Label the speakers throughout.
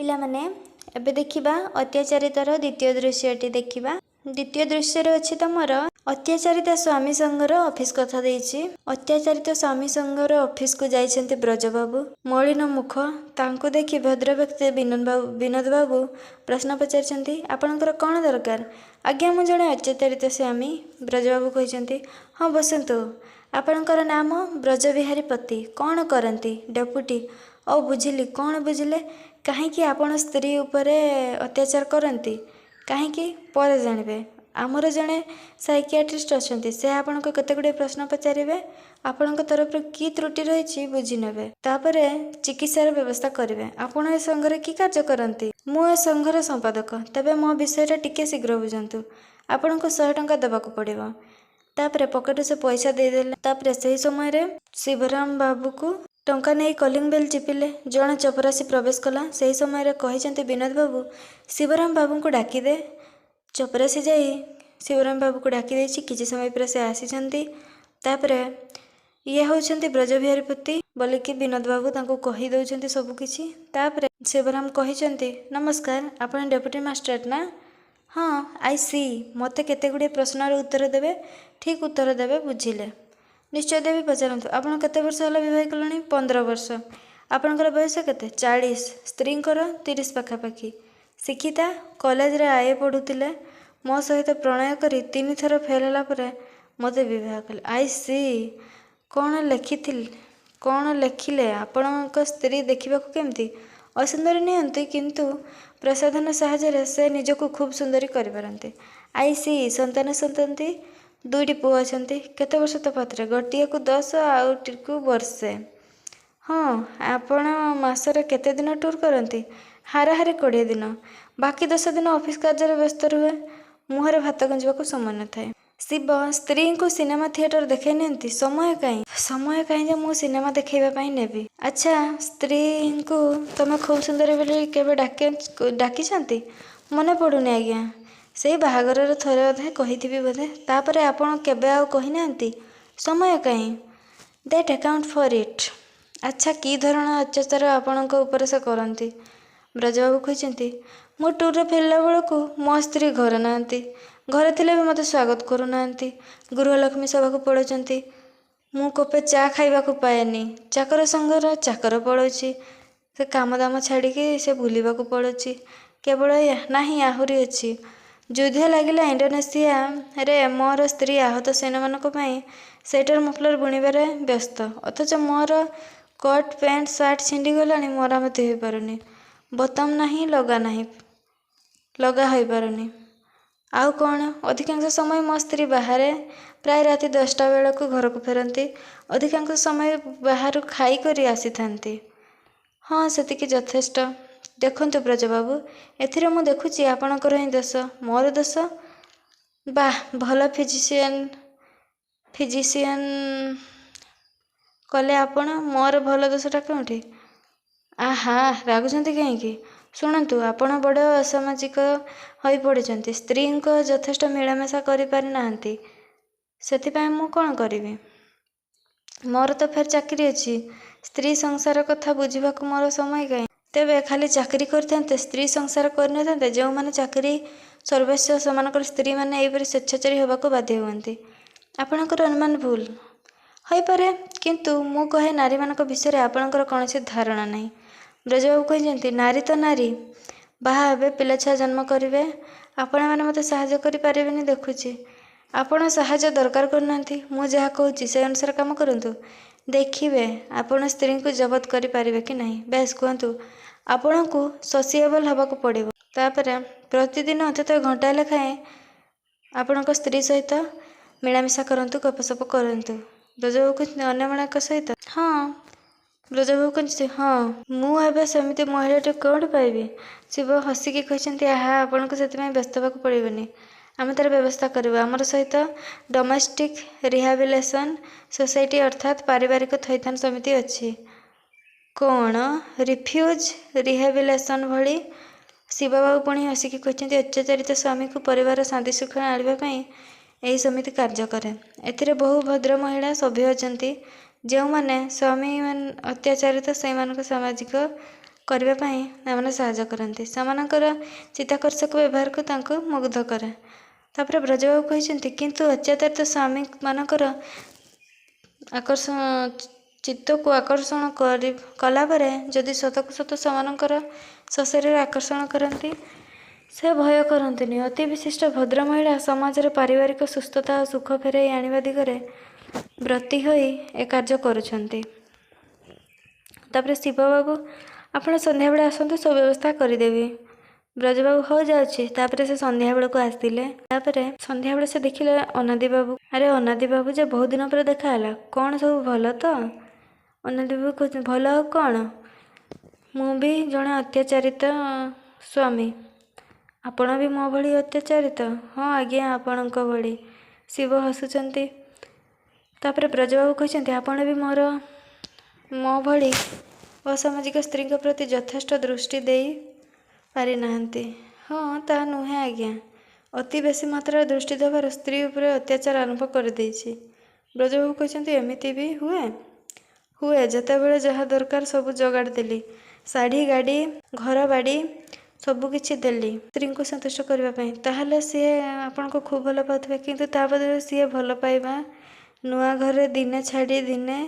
Speaker 1: पिलामाने एबे देखिबा अत्याचारितार द्वितीय दृश्यटी देखिबा। द्वितीय दृश्य अच्छी तुमर अत्याचारिता स्वामी संघर ऑफिस कथा देइछि। अत्याचारित स्वामी संघर ऑफिस को जाइछन्ति ब्रजबाबू। मलिन मुख तांको देखि भद्र व्यक्ति विनोद बाबू प्रश्न पचारिछन्ति, आपणकर कौन दरकार? आज्ञा मु जणे अत्याचारित स्वामी। ब्रजबाबू कहिछन्ति, हाँ बसंतु। आपणकर नाम ब्रजबिहारी पति, कौन करती? डेपुटी। ओ बुझिली, कौन बुझिले? कहीं आपण स्त्री उपरे अत्याचार करती? कहीं पर जानिबे। आमर जड़े साइकियाट्रिस्ट अच्छा से आपन केते गुड़े प्रश्न पचारे, आपण तरफ की त्रुटि रही बुझी ने तापर चिकित्सार व्यवस्था करेंगे। आपण ए संघरे की कार्य करती? मु ए संघर संपादक। तेबे मो विषय टिके शीघ्र बुझंतु। आपण को 100 टंका देबाक पड़िबो। तापर पकेट से पैसा देदेले। तापर सही समय रे शिवराम बाबू को टंका नहीं कलिंग बेल चिपिले। जड़े चपरासी प्रवेश कला। सही समय रे कहिसंती विनोद बाबू, शिवराम बाबू को डाकी दे। चपरासी जाई शिवराम बाबू को डाकी देछि। किछि समय पर से आसीचंती। तापर ये होउछंती ब्रजबिहारी पति बोलिकी विनोद बाबू तांको कहि दउछंती सब किछि। तापर शिवराम कहिसंती, नमस्कार, आपण डेप्यूटी मास्टर ना? हाँ, आई सी। मते केते गुडे प्रश्नर उत्तर देबे। ठीक उत्तर देबे, बुझिले? निश्चय देवी। पचारंतु, आपण केते वर्ष होला विवाह कलणी? 15 वर्ष। आपणकर बयस केते? 40। स्त्रींकर 30 पाखापाखि। शिक्षिता, कॉलेज रे आए पढ़ुतिले। मो सहित प्रणय करी 3 थर फेल होला परे मते विवाह कले। आई सी। कौन लेखिले? आपणक स्त्री देखिबाकू केमती? असुंदरी नियंती, किंतु प्रसाधन साहाय्य से निजको खूब सुंदरी करिपारंती। आई सी। संतान संतंती? 2टी पुओ अछंती। केते वर्ष तफात रे? गोटिए को 10 आउटी को वर्षे। हाँ, आपण मासरे केते दिन टूर करंती? हाराहारी 20 दिन। बाकी 10 दिन ऑफिस कार्य व्यस्त रुहे। मुहरे भात गंजवाक समय न थाए। शिव स्त्री को सिनेमा थिएटर देखे नियंती? समय कहीं जे मु सिनेमा देखैबा पई नेबी। अच्छा, स्त्री को तमे खूब सुंदर बोली केबे डाकी छंती? मने पडुनी आज्ञा। सेई बाहागर थरे अधे कहिथिबी बोधे। तापरे आपण केबे आउ कहि नांती? समय कहीं। That account for it. अच्छा, की धरण अत्याचार आपणक ऊपर से करंती? ब्रजबाबू कहिसंती, मु टूर रे फेरला बेलकू मो स्त्री घर नांती। घरे थिले भी मते स्वागत करू नांती। गृहलक्ष्मी सभा को पड़ोचंती। मु कोपे चा खाइबा को पाएनी। चाकर संगर चाकर पड़ोची। से काम दाम छाड़ी के से भूलिबा को पड़ोची। केवल या नहीं, आहुरी अछि। युद्ध लागिला इंडोनेशिया रे मोर स्त्री आहत सैन्य मानक पई स्वेटर मफलर बुणीबारे व्यस्त। अथच मोर कोट पैंट सार्ट छिंडी गलानी, मरामती हो पारुनी। बोताम नहीं, लगा हो पारुनी। आउ कौन? अधिकांश समय मो स्त्री बाहर, प्राय राति 10टा बेलू घर को फेरती। अधिकांश समय बाहर खाई करी आसी थांती। हाँ, सेतिकी यथेष्ट। देखंतु ब्रजबाबू, एथिरे मु देखुची आपणकर ही दोष। मोर दोष? बाह, भल फिजिशियन कले आपण। मोर भल दोषटा केउठी? आहा, रागुचंती कहीं? शुणु, आपण बड़ असामाजिक होई पड़िचंती। स्त्री को यथेष्ट मिलामेशा करि पारि नांती। सेथिपाई मु कौन करिवि? मोर तो फेर चाकरी अछि। स्त्री संसार कथा बुझिबाकू मोर समय कहीं? तेबे खाली चाकरी करते स्त्री संसार करते? जो माने चाकरी सर्वस्व समानकर स्त्री माने एपरि स्वेच्छाचारी होबाकू बाध्य हुअंती। आपणकर अनुमान भूल होई पारे, किंतु मु कहे नारी मानक विषय आपणकर कौनसी धारणा नहीं। ब्रजबाबू कहिसंती, नारी तो नारी, बाहा हेबे, पिला छुआ जन्म करिवे। आपण माने मते सहाय्य करि पारिबेनी देखुची। आपण सहाय्य दरकार करनांती। मु जहा कहूची से अनुसार काम करंतु। देखिबे आपण स्त्री को जबत करि पारिबे कि नहीं। बेस कहंतु, आपण को सोशिएबल हबाकू पड़िबो। तापरे प्रतिदिन अंततः घंटा लेखाएं आपणक स्त्री सहित मिलामिशा करंतु, गपसप करंतु। ब्रजबाबू कहते अन्य मानक सहित? हाँ। ब्रजबाबू कहते हाँ, मु एबे सेमिति महिलाटी कोड पाइबी? शिव हसिकी कहते, आहा, आपण को सेतिमे व्यस्त होबाकू पड़िबनी। आम तार व्यवस्था करबा। आमर सहित डोमेस्टिक रिहाबिलिटेशन सोसाइटी अर्थात पारिवारिक थैथान समिति अछि। कौन? रिफ्यूज रिहाबिलिटेशन भली? शिवबाबू पुणी हसिकी कहते, अत्याचारित स्वामी को परिवार शांति सुख आनिबा यही समिति कार्य करे। एथिरे बहु भद्र महिला सभ्य अछंती, जो माने स्वामी अत्याचारित से सामाजिक କରିବା ପାଇଁ ଏମାନେ ସାହାଯ୍ୟ କରନ୍ତି। ସେମାନଙ୍କର ଚିତ୍ତାକର୍ଷକ ବ୍ୟବହାରକୁ ତାଙ୍କୁ ମୁଗ୍ଧ କରେ। ତାପରେ ବ୍ରଜବାବୁ କହିଛନ୍ତି କିନ୍ତୁ ଅତ୍ୟାଚାରିତ ସ୍ୱାମୀମାନଙ୍କର ଚିତ୍ତକୁ ଆକର୍ଷଣ କଲାପରେ ଯଦି ସତକୁ ସତ ସେମାନଙ୍କର ସଶରୀର ଆକର୍ଷଣ କରନ୍ତି, ସେ ଭୟ କରନ୍ତିନି। ଅତି ବିଶିଷ୍ଟ ଭଦ୍ର ମହିଳା ସମାଜରେ ପାରିବାରିକ ସୁସ୍ଥତା ଓ ସୁଖ ଫେରାଇ ଆଣିବା ଦିଗରେ ବ୍ରତୀ ହୋଇ ଏ କାର୍ଯ୍ୟ କରୁଛନ୍ତି। ତାପରେ ଶିବବାବୁ, ଆପଣ ସନ୍ଧ୍ୟାବେଳେ ଆସନ୍ତୁ, ସବୁ ବ୍ୟବସ୍ଥା କରିଦେବି। ବ୍ରଜବାବୁ ହଉ ଯାଉଛି। ତାପରେ ସେ ସନ୍ଧ୍ୟାବେଳକୁ ଆସିଲେ। ତାପରେ ସନ୍ଧ୍ୟାବେଳେ ସେ ଦେଖିଲେ ଅନାଦି ବାବୁ। ଆରେ ଅନାଦି ବାବୁ ଯେ ବହୁତ ଦିନ ପରେ ଦେଖା ହେଲା, କ'ଣ ସବୁ ଭଲ ତ? ଅନାଦି ବାବୁ କହୁଛନ୍ତି ଭଲ ଆଉ କ'ଣ, ମୁଁ ବି ଜଣେ ଅତ୍ୟାଚାରିତ ସ୍ୱାମୀ। ଆପଣ ବି ମୋ ଭଳି ଅତ୍ୟାଚାରିତ? ହଁ ଆଜ୍ଞା, ଆପଣଙ୍କ ଭଳି। ଶିବ ହସୁଛନ୍ତି। ତାପରେ ବ୍ରଜବାବୁ କହିଛନ୍ତି ଆପଣ ବି ମୋ ଭଳି ଅସାମାଜିକ ସ୍ତ୍ରୀଙ୍କ ପ୍ରତି ଯଥେଷ୍ଟ ଦୃଷ୍ଟି ଦେଇ ପାରିନାହାନ୍ତି। ହଁ, ତାହା ନୁହେଁ ଆଜ୍ଞା, ଅତି ବେଶୀ ମାତ୍ରାରେ ଦୃଷ୍ଟି ଦେବାରୁ ସ୍ତ୍ରୀ ଉପରେ ଅତ୍ୟାଚାର ଆରମ୍ଭ କରିଦେଇଛି। ବ୍ରଜବାବୁ କହିଛନ୍ତି ଏମିତି ବି ହୁଏ? ହୁଏ। ଯେତେବେଳେ ଯାହା ଦରକାର ସବୁ ଯୋଗାଡ଼ ଦେଲି, ଶାଢ଼ୀ, ଗାଡ଼ି, ଘର ବାଡ଼ି ସବୁ କିଛି ଦେଲି ସ୍ତ୍ରୀଙ୍କୁ ସନ୍ତୁଷ୍ଟ କରିବା ପାଇଁ। ତାହେଲେ ସିଏ ଆପଣଙ୍କୁ ଖୁବ୍ ଭଲ ପାଉଥିବେ। କିନ୍ତୁ ତା ବଦଳରେ ସିଏ ଭଲ ପାଇବା ନୂଆ ଘରେ ଦିନେ ଛାଡ଼ି ଦିନେ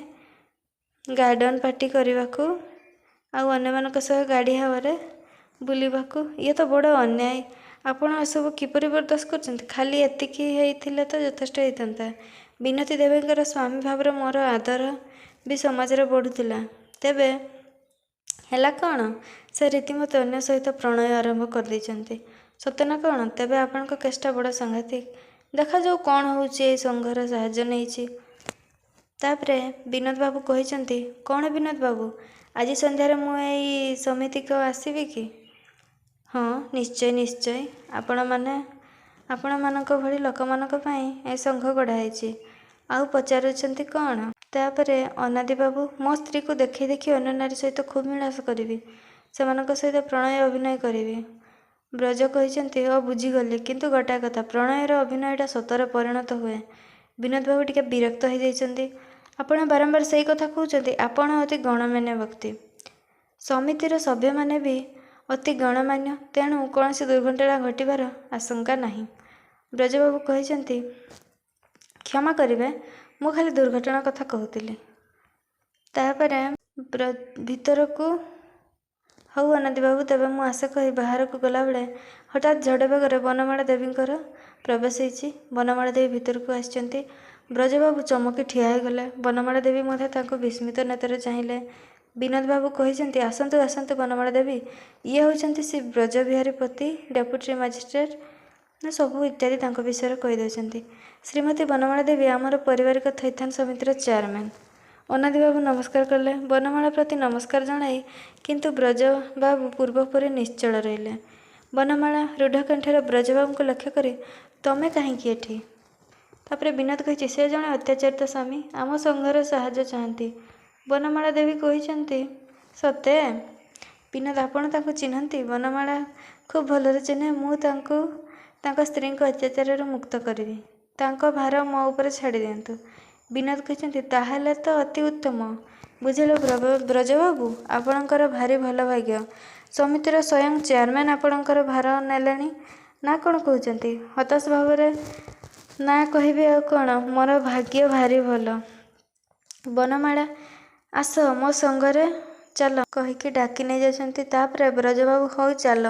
Speaker 1: ଗାର୍ଡ଼ନ ପାର୍ଟି କରିବାକୁ ଆଉ ଅନ୍ୟମାନଙ୍କ ସହ ଗାଡ଼ି ହାୱାରେ ବୁଲିବାକୁ, ଇଏ ତ ବଡ଼ ଅନ୍ୟାୟ। ଆପଣ ଏସବୁ କିପରି ବରଦାସ୍ତ କରୁଛନ୍ତି? ଖାଲି ଏତିକି ହେଇଥିଲେ ତ ଯଥେଷ୍ଟ ହେଇଥାନ୍ତା। ବିନତୀ ଦେବୀଙ୍କର ସ୍ୱାମୀ ଭାବରେ ମୋର ଆଦର ବି ସମାଜରେ ବଢ଼ୁଥିଲା। ତେବେ ହେଲା କ'ଣ? ସେ ରୀତିମତ ଅନ୍ୟ ସହିତ ପ୍ରଣୟ ଆରମ୍ଭ କରିଦେଇଛନ୍ତି। ସତେ ନା କ'ଣ? ତେବେ ଆପଣଙ୍କ କେସ୍ଟା ବଡ଼ ସାଂଘାତିକ। ଦେଖାଯାଉ କ'ଣ ହେଉଛି। ଏଇ ସଂଘର ସାହାଯ୍ୟ ନେଇଛି। ତାପରେ ବିନୋଦ ବାବୁ କହିଛନ୍ତି କ'ଣ ବିନୋଦ ବାବୁ, ଆଜି ସନ୍ଧ୍ୟାରେ ମୁଁ ଏଇ ସମିତିକୁ ଆସିବି କି? ହଁ ନିଶ୍ଚୟ ନିଶ୍ଚୟ। ଆପଣମାନଙ୍କ ଭଳି ଲୋକମାନଙ୍କ ପାଇଁ ଏ ସଂଘ ଗଢ଼ା ହେଇଛି। ଆଉ ପଚାରୁଛନ୍ତି କ'ଣ? ତାପରେ ଅନାଦି ବାବୁ, ମୋ ସ୍ତ୍ରୀକୁ ଦେଖି ଦେଖି ଅନ୍ୟ ନାରୀ ସହିତ ଖୁବ୍ ମିଳାସ କରିବି। ସେମାନଙ୍କ ସହିତ ପ୍ରଣୟ ଅଭିନୟ କରିବି। ବ୍ରଜ କହିଛନ୍ତି ଓ ବୁଝିଗଲି, କିନ୍ତୁ ଗୋଟାଏ କଥା, ପ୍ରଣୟର ଅଭିନୟଟା ସତରେ ପରିଣତ ହୁଏ। ବିନୋଦ ବାବୁ ଟିକେ ବିରକ୍ତ ହୋଇଯାଇଛନ୍ତି। ଆପଣ ବାରମ୍ବାର ସେଇ କଥା କହୁଛନ୍ତି। ଆପଣ ଅତି ଗଣ୍ୟମାନ୍ୟ ବ୍ୟକ୍ତି। ସମିତିର ସଭ୍ୟମାନେ ବି ଅତି ଗଣ୍ୟମାନ୍ୟ। ତେଣୁ କୌଣସି ଦୁର୍ଘଟଣା ଘଟିବାର ଆଶଙ୍କା ନାହିଁ। ବ୍ରଜବାବୁ କହିଛନ୍ତି କ୍ଷମା କରିବେ, ମୁଁ ଖାଲି ଦୁର୍ଘଟଣା କଥା କହୁଥିଲି। ତାପରେ ଭିତରକୁ ହଉ ଅନାଦି ବାବୁ, ତେବେ ମୁଁ ଆଶା କହି ବାହାରକୁ ଗଲାବେଳେ ହଠାତ୍ ଝଡ଼ ବେଗରେ ବନମାଳା ଦେବୀଙ୍କର ପ୍ରବେଶ ହେଇଛି। ବନମାଳା ଦେବୀ ଭିତରକୁ ଆସିଛନ୍ତି। ବ୍ରଜବାବୁ ଚମକି ଠିଆ ହୋଇଗଲେ। ବନମାଳା ଦେବୀ ମଧ୍ୟ ତାଙ୍କୁ ବିସ୍ମିତ ନେତ୍ରରେ ଚାହିଁଲେ। ବିନୋଦ ବାବୁ କହିଛନ୍ତି ଆସନ୍ତୁ ଆସନ୍ତୁ ବନମାଳା ଦେବୀ, ଇଏ ହେଉଛନ୍ତି ଶ୍ରୀ ବ୍ରଜବିହାରୀ ପତି, ଡେପୁଟି ମାଜିଷ୍ଟ୍ରେଟ୍ ସବୁ ଇତ୍ୟାଦି ତାଙ୍କ ବିଷୟରେ କହିଦେଉଛନ୍ତି। ଶ୍ରୀମତୀ ବନମାଳା ଦେବୀ ଆମର ପାରିବାରିକ ଥଇଥାନ ସମିତିର ଚେୟାରମ୍ୟାନ୍। ଅନାଦି ବାବୁ ନମସ୍କାର କଲେ। ବନମାଳା ପ୍ରତି ନମସ୍କାର ଜଣାଇ କିନ୍ତୁ ବ୍ରଜବାବୁ ପୂର୍ବପରି ନିଶ୍ଚଳ ରହିଲେ। ବନମାଳା ରୁଦ୍ଧକଣ୍ଠରେ ବ୍ରଜବାବୁଙ୍କୁ ଲକ୍ଷ୍ୟ କରି ତମେ କାହିଁକି ଏଠି? ତାପରେ ବିନୋଦ କହିଛି ସେ ଜଣେ ଅତ୍ୟାଚାରିତ ସ୍ୱାମୀ, ଆମ ସଂଘର ସାହାଯ୍ୟ ଚାହାନ୍ତି। ବନମାଳା ଦେବୀ କହିଛନ୍ତି ସତେ? ବିନୋଦ, ଆପଣ ତାଙ୍କୁ ଚିହ୍ନନ୍ତି? ବନମାଳା ଖୁବ୍ ଭଲରେ ଚିହ୍ନେ। ମୁଁ ତାଙ୍କୁ ତାଙ୍କ ସ୍ତ୍ରୀଙ୍କୁ ଅତ୍ୟାଚାରରୁ ମୁକ୍ତ କରିବି। ତାଙ୍କ ଭାର ମୋ ଉପରେ ଛାଡ଼ି ଦିଅନ୍ତୁ। ବିନୋଦ କହିଛନ୍ତି ତାହେଲେ ତ ଅତି ଉତ୍ତମ। ବୁଝିଲେ ବ୍ରଜବାବୁ, ଆପଣଙ୍କର ଭାରି ଭଲ ଭାଗ୍ୟ। ସମିତିର ସ୍ୱୟଂ ଚେୟାରମ୍ୟାନ୍ ଆପଣଙ୍କର ଭାର ନେଲେଣି। ନା କ'ଣ କହୁଛନ୍ତି? ହତାଶ ଭାବରେ ନା କହିବି ଆଉ କ'ଣ, ମୋର ଭାଗ୍ୟ ଭାରି ଭଲ। ବନମାଳା ଆସ ମୋ ସଙ୍ଗରେ ଚାଲ କହିକି ଡାକି ନେଇଯାଉଛନ୍ତି। ତାପରେ ବ୍ରଜବାବୁ ହଉ ଚାଲ।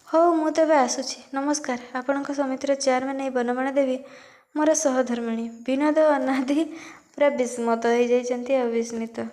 Speaker 1: ହଉ ମୁଁ ତେବେ ଆସୁଛି, ନମସ୍କାର। ଆପଣଙ୍କ ସମିତିର ଚେୟାରମ୍ୟାନ୍ ଏଇ ବନମାଳା ଦେବୀ ମୋର ସହଧର୍ମିଣୀ। ବିନୋଦ ଅନାଦି ପୁରା ବିସ୍ମିତ ହୋଇଯାଇଛନ୍ତି ଆଉ ବିସ୍ମିତ।